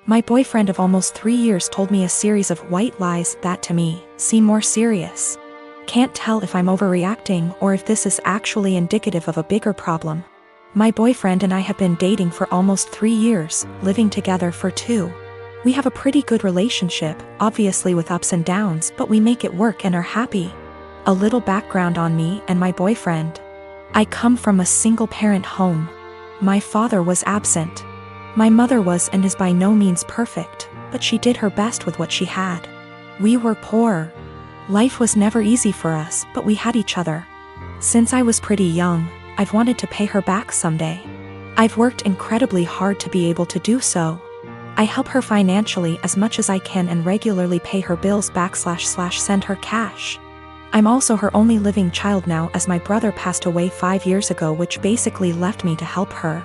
My boyfriend of almost 3 years told me a series of white lies that to me seem more serious. Can't tell if I'm overreacting or if this is actually indicative of a bigger problem. My boyfriend and I have been dating for almost 3 years, living together for 2. We have a pretty good relationship, obviously with ups and downs, but we make it work and are happy. A little background on me and my boyfriend. I come from a single-parent home. My father was absent. My mother was and is by no means perfect, but she did her best with what she had. We were poor. Life was never easy for us, but we had each other. Since I was pretty young, I've wanted to pay her back someday. I've worked incredibly hard to be able to do so. I help her financially as much as I can and regularly pay her bills //send her cash. I'm also her only living child now, as my brother passed away 5 years ago, which basically left me to help her.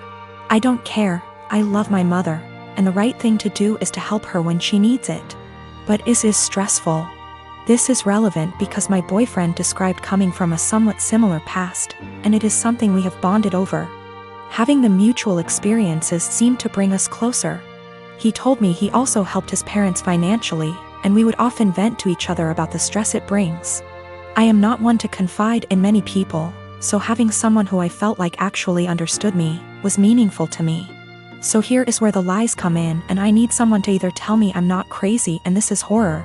I don't care, I love my mother, and the right thing to do is to help her when she needs it. But is stressful. This is relevant because my boyfriend described coming from a somewhat similar past, and it is something we have bonded over. Having the mutual experiences seemed to bring us closer. He told me he also helped his parents financially, and we would often vent to each other about the stress it brings. I am not one to confide in many people, so having someone who I felt like actually understood me was meaningful to me. So here is where the lies come in, and I need someone to either tell me I'm not crazy and this is horror,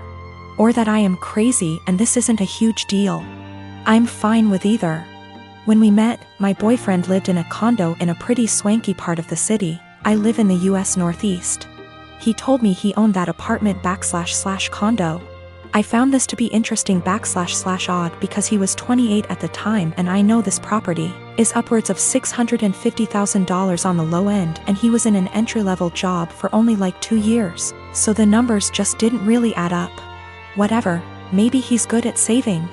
or that I am crazy and this isn't a huge deal. I'm fine with either. When we met, my boyfriend lived in a condo in a pretty swanky part of the city. I live in the US Northeast. He told me he owned that apartment / condo. I found this to be interesting / odd because he was 28 at the time, and I know this property is upwards of $650,000 on the low end, and he was in an entry-level job for only like 2 years, so the numbers just didn't really add up. Whatever, maybe he's good at saving.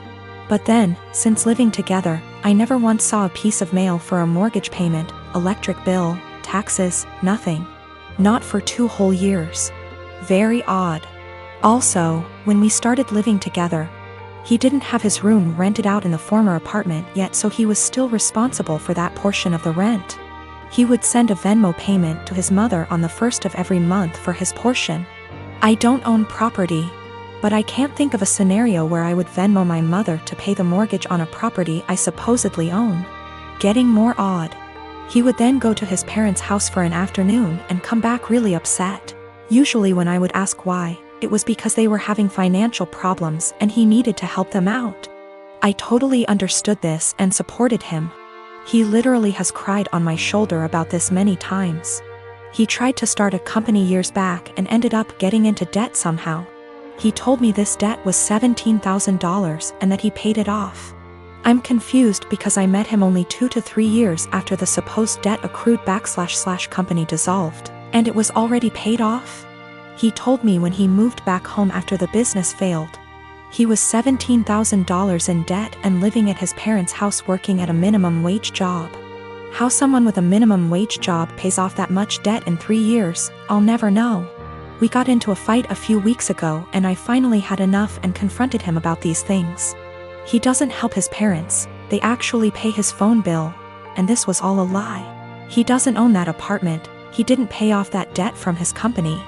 But then, since living together, I never once saw a piece of mail for a mortgage payment, electric bill, taxes, nothing. Not for 2 whole years. Very odd. Also, when we started living together, he didn't have his room rented out in the former apartment yet, so he was still responsible for that portion of the rent. He would send a Venmo payment to his mother on the 1st of every month for his portion. I don't own property, but I can't think of a scenario where I would Venmo my mother to pay the mortgage on a property I supposedly own. Getting more odd. He would then go to his parents' house for an afternoon and come back really upset. Usually when I would ask why, it was because they were having financial problems and he needed to help them out. I totally understood this and supported him. He literally has cried on my shoulder about this many times. He tried to start a company years back and ended up getting into debt somehow. He told me this debt was $17,000 and that he paid it off. I'm confused because I met him only 2 to 3 years after the supposed debt accrued / company dissolved, and it was already paid off. He told me when he moved back home after the business failed, he was $17,000 in debt and living at his parents' house working at a minimum wage job. How someone with a minimum wage job pays off that much debt in 3 years, I'll never know. We got into a fight a few weeks ago and I finally had enough and confronted him about these things. He doesn't help his parents, they actually pay his phone bill, and this was all a lie. He doesn't own that apartment, he didn't pay off that debt from his company.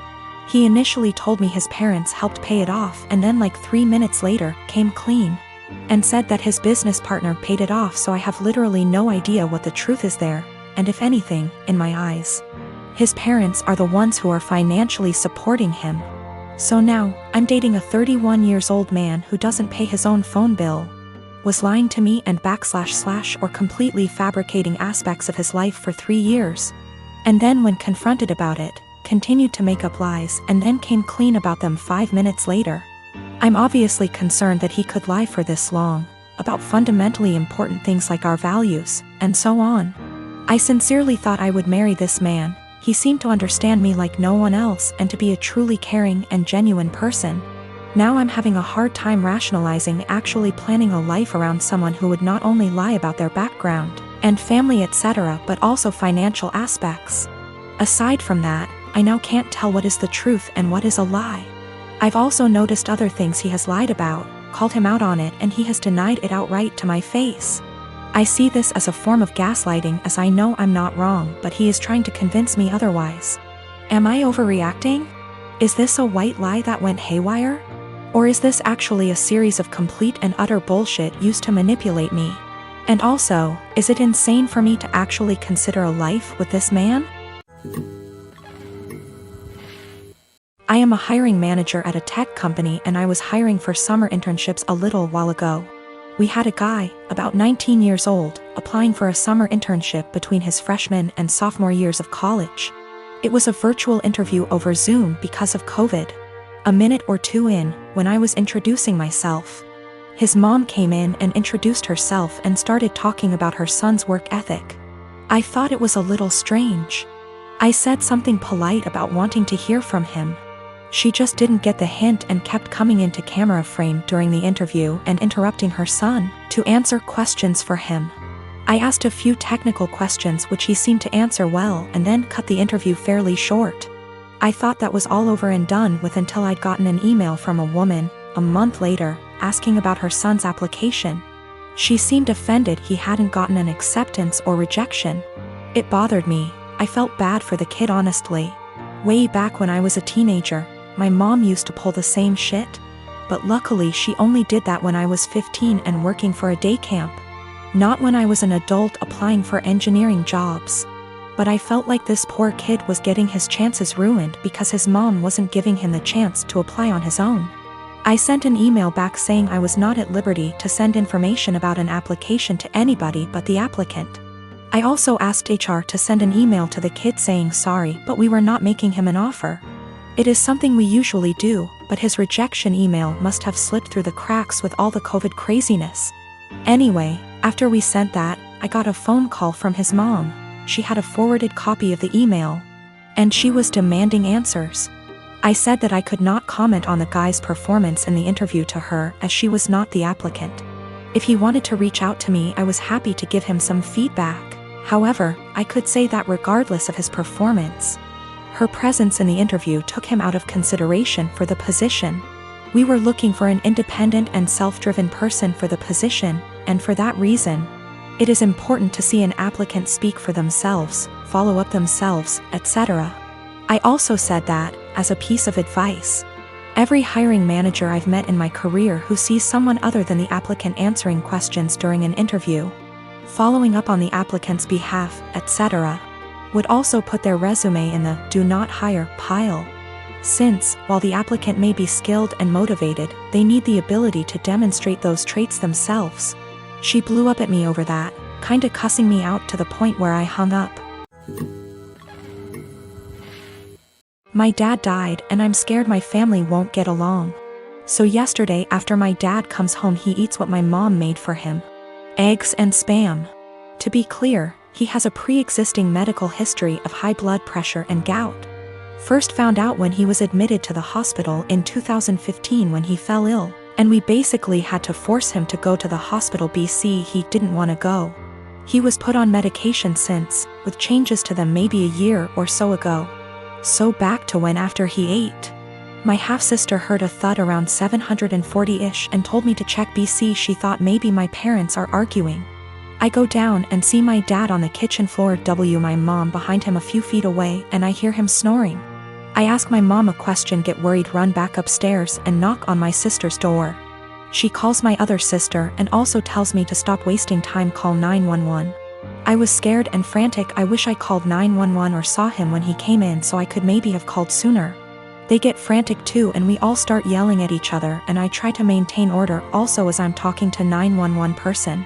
He initially told me his parents helped pay it off and then like 3 minutes later, came clean. And said that his business partner paid it off, so I have literally no idea what the truth is there, and if anything, in my eyes. His parents are the ones who are financially supporting him. So now, I'm dating a 31 years old man who doesn't pay his own phone bill, was lying to me and / or completely fabricating aspects of his life for 3 years. And then when confronted about it, continued to make up lies and then came clean about them 5 minutes later. I'm obviously concerned that he could lie for this long, about fundamentally important things like our values, and so on. I sincerely thought I would marry this man. He seemed to understand me like no one else and to be a truly caring and genuine person. Now I'm having a hard time rationalizing actually planning a life around someone who would not only lie about their background and family etc., but also financial aspects. Aside from that, I now can't tell what is the truth and what is a lie. I've also noticed other things he has lied about, called him out on it, and he has denied it outright to my face. I see this as a form of gaslighting, as I know I'm not wrong, but he is trying to convince me otherwise. Am I overreacting? Is this a white lie that went haywire? Or is this actually a series of complete and utter bullshit used to manipulate me? And also, is it insane for me to actually consider a life with this man? I am a hiring manager at a tech company and I was hiring for summer internships a little while ago. We had a guy, about 19 years old, applying for a summer internship between his freshman and sophomore years of college. It was a virtual interview over Zoom because of COVID. A minute or two in, when I was introducing myself, his mom came in and introduced herself and started talking about her son's work ethic. I thought it was a little strange. I said something polite about wanting to hear from him. She just didn't get the hint and kept coming into camera frame during the interview and interrupting her son to answer questions for him. I asked a few technical questions which he seemed to answer well and then cut the interview fairly short. I thought that was all over and done with until I'd gotten an email from a woman, a month later, asking about her son's application. She seemed offended he hadn't gotten an acceptance or rejection. It bothered me. I felt bad for the kid honestly. Way back when I was a teenager, my mom used to pull the same shit. But luckily she only did that when I was 15 and working for a day camp. Not when I was an adult applying for engineering jobs. But I felt like this poor kid was getting his chances ruined because his mom wasn't giving him the chance to apply on his own. I sent an email back saying I was not at liberty to send information about an application to anybody but the applicant. I also asked HR to send an email to the kid saying sorry, but we were not making him an offer. It is something we usually do, but his rejection email must have slipped through the cracks with all the COVID craziness. Anyway, after we sent that, I got a phone call from his mom. She had a forwarded copy of the email, and she was demanding answers. I said that I could not comment on the guy's performance in the interview to her as she was not the applicant. If he wanted to reach out to me, I was happy to give him some feedback. However, I could say that regardless of his performance, her presence in the interview took him out of consideration for the position. We were looking for an independent and self-driven person for the position, and for that reason, it is important to see an applicant speak for themselves, follow up themselves, etc. I also said that, as a piece of advice, every hiring manager I've met in my career who sees someone other than the applicant answering questions during an interview, following up on the applicant's behalf, etc., would also put their resume in the do not hire pile. Since, while the applicant may be skilled and motivated, they need the ability to demonstrate those traits themselves. She blew up at me over that, kinda cussing me out to the point where I hung up. My dad died and I'm scared my family won't get along. So yesterday after my dad comes home he eats what my mom made for him. Eggs and Spam. To be clear, he has a pre-existing medical history of high blood pressure and gout. First found out when he was admitted to the hospital in 2015 when he fell ill, and we basically had to force him to go to the hospital BC he didn't want to go. He was put on medication since, with changes to them maybe a year or so ago. So back to when after he ate. My half-sister heard a thud around 740-ish and told me to check BC. She thought maybe my parents are arguing. I go down and see my dad on the kitchen floor, my mom behind him a few feet away, and I hear him snoring. I ask my mom a question, get worried, run back upstairs and knock on my sister's door. She calls my other sister and also tells me to stop wasting time, call 911. I was scared and frantic. I wish I called 911 or saw him when he came in so I could maybe have called sooner. They get frantic too and we all start yelling at each other, and I try to maintain order also as I'm talking to 911 person.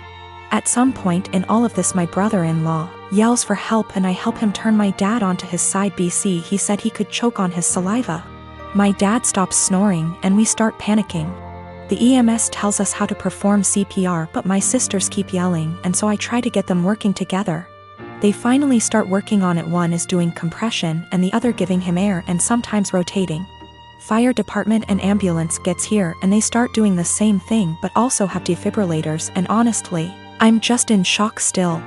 At some point in all of this my brother-in-law yells for help and I help him turn my dad onto his side. BC, he said he could choke on his saliva. My dad stops snoring and we start panicking. The EMS tells us how to perform CPR, but my sisters keep yelling, and so I try to get them working together. They finally start working on it. One is doing compression and the other giving him air and sometimes rotating. Fire department and ambulance gets here and they start doing the same thing but also have defibrillators, and honestly, I'm just in shock still.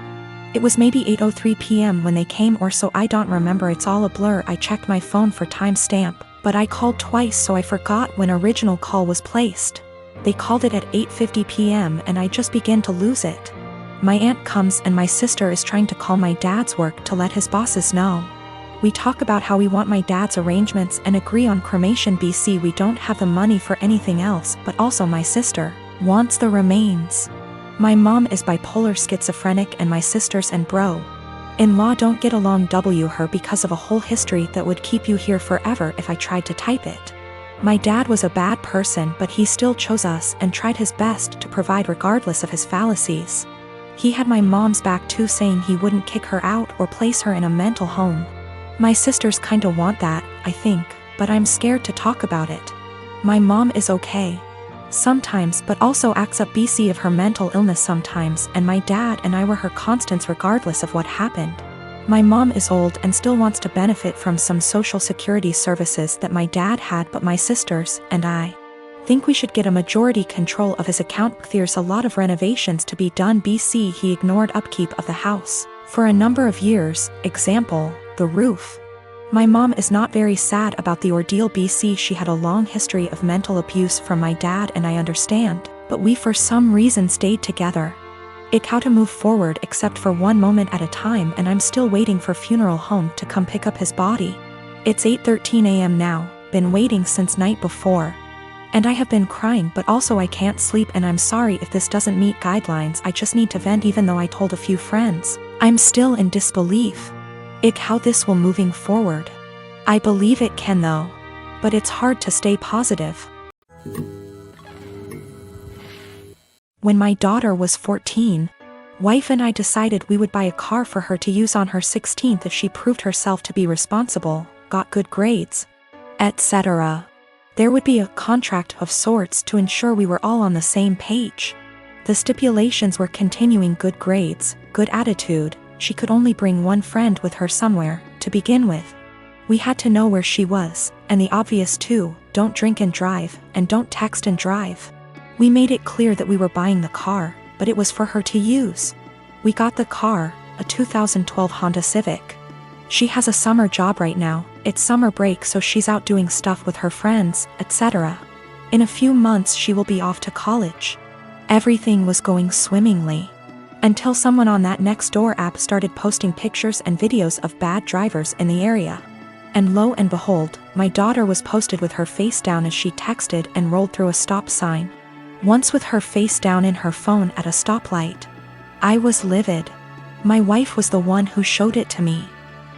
It was maybe 8:03 p.m. when they came or so, I don't remember, it's all a blur. I checked my phone for timestamp, but I called twice so I forgot when original call was placed. They called it at 8:50 p.m. and I just began to lose it. My aunt comes and my sister is trying to call my dad's work to let his bosses know. We talk about how we want my dad's arrangements and agree on cremation. We don't have the money for anything else, but also my sister wants the remains. My mom is bipolar schizophrenic and my sisters and bro-in-law don't get along. Her because of a whole history that would keep you here forever if I tried to type it. My dad was a bad person, but he still chose us and tried his best to provide regardless of his fallacies. He had my mom's back too, saying he wouldn't kick her out or place her in a mental home. My sisters kinda want that, I think, but I'm scared to talk about it. My mom is okay sometimes, but also acts up of her mental illness sometimes, and my dad and I were her constants regardless of what happened. My mom is old and still wants to benefit from some social security services that my dad had, but my sisters and I think we should get a majority control of his account. There's a lot of renovations to be done. He ignored upkeep of the house for a number of years, example, the roof. My mom is not very sad about the ordeal. She had a long history of mental abuse from my dad, and I understand, but we for some reason stayed together. How to move forward except for one moment at a time, and I'm still waiting for funeral home to come pick up his body. It's 8:13 a.m. now, been waiting since night before. And I have been crying, but also I can't sleep, and I'm sorry if this doesn't meet guidelines. I just need to vent. Even though I told a few friends, I'm still in disbelief. How this will moving forward. I believe it can though. But it's hard to stay positive. When my daughter was 14, wife and I decided we would buy a car for her to use on her 16th if she proved herself to be responsible, got good grades, etc. There would be a contract of sorts to ensure we were all on the same page. The stipulations were continuing good grades, good attitude. She could only bring one friend with her somewhere, to begin with. We had to know where she was, and the obvious too, don't drink and drive, and don't text and drive. We made it clear that we were buying the car, but it was for her to use. We got the car, a 2012 Honda Civic. She has a summer job right now, it's summer break, so she's out doing stuff with her friends, etc. In a few months she will be off to college. Everything was going swimmingly. Until someone on that Nextdoor app started posting pictures and videos of bad drivers in the area. And lo and behold, my daughter was posted with her face down as she texted and rolled through a stop sign. Once with her face down in her phone at a stoplight. I was livid. My wife was the one who showed it to me.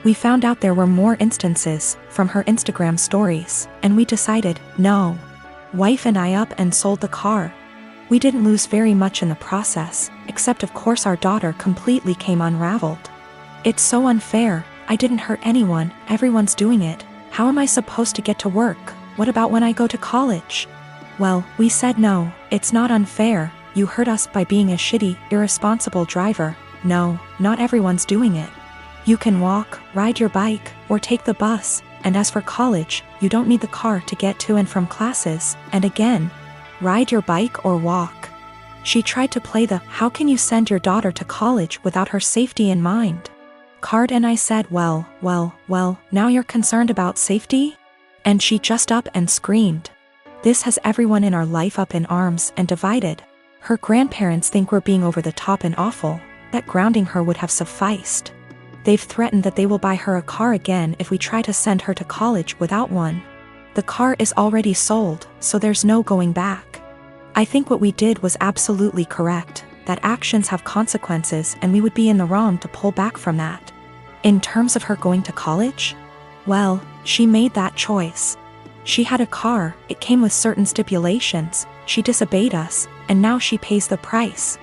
We found out there were more instances from her Instagram stories, and we decided, no. Wife and I up and sold the car. We didn't lose very much in the process, except of course our daughter completely came unraveled. It's so unfair, I didn't hurt anyone, everyone's doing it. How am I supposed to get to work? What about when I go to college? Well, we said no, it's not unfair, you hurt us by being a shitty, irresponsible driver. No, not everyone's doing it. You can walk, ride your bike, or take the bus, and as for college, you don't need the car to get to and from classes, and again, ride your bike or walk. She tried to play the "how can you send your daughter to college without her safety in mind" card, and I said, well, now you're concerned about safety? And she just up and screamed. This has everyone in our life up in arms and divided. Her grandparents think we're being over the top and awful, that grounding her would have sufficed. They've threatened that they will buy her a car again if we try to send her to college without one. The car is already sold, so there's no going back. I think what we did was absolutely correct, that actions have consequences and we would be in the wrong to pull back from that. In terms of her going to college? Well, she made that choice. She had a car, it came with certain stipulations, she disobeyed us, and now she pays the price.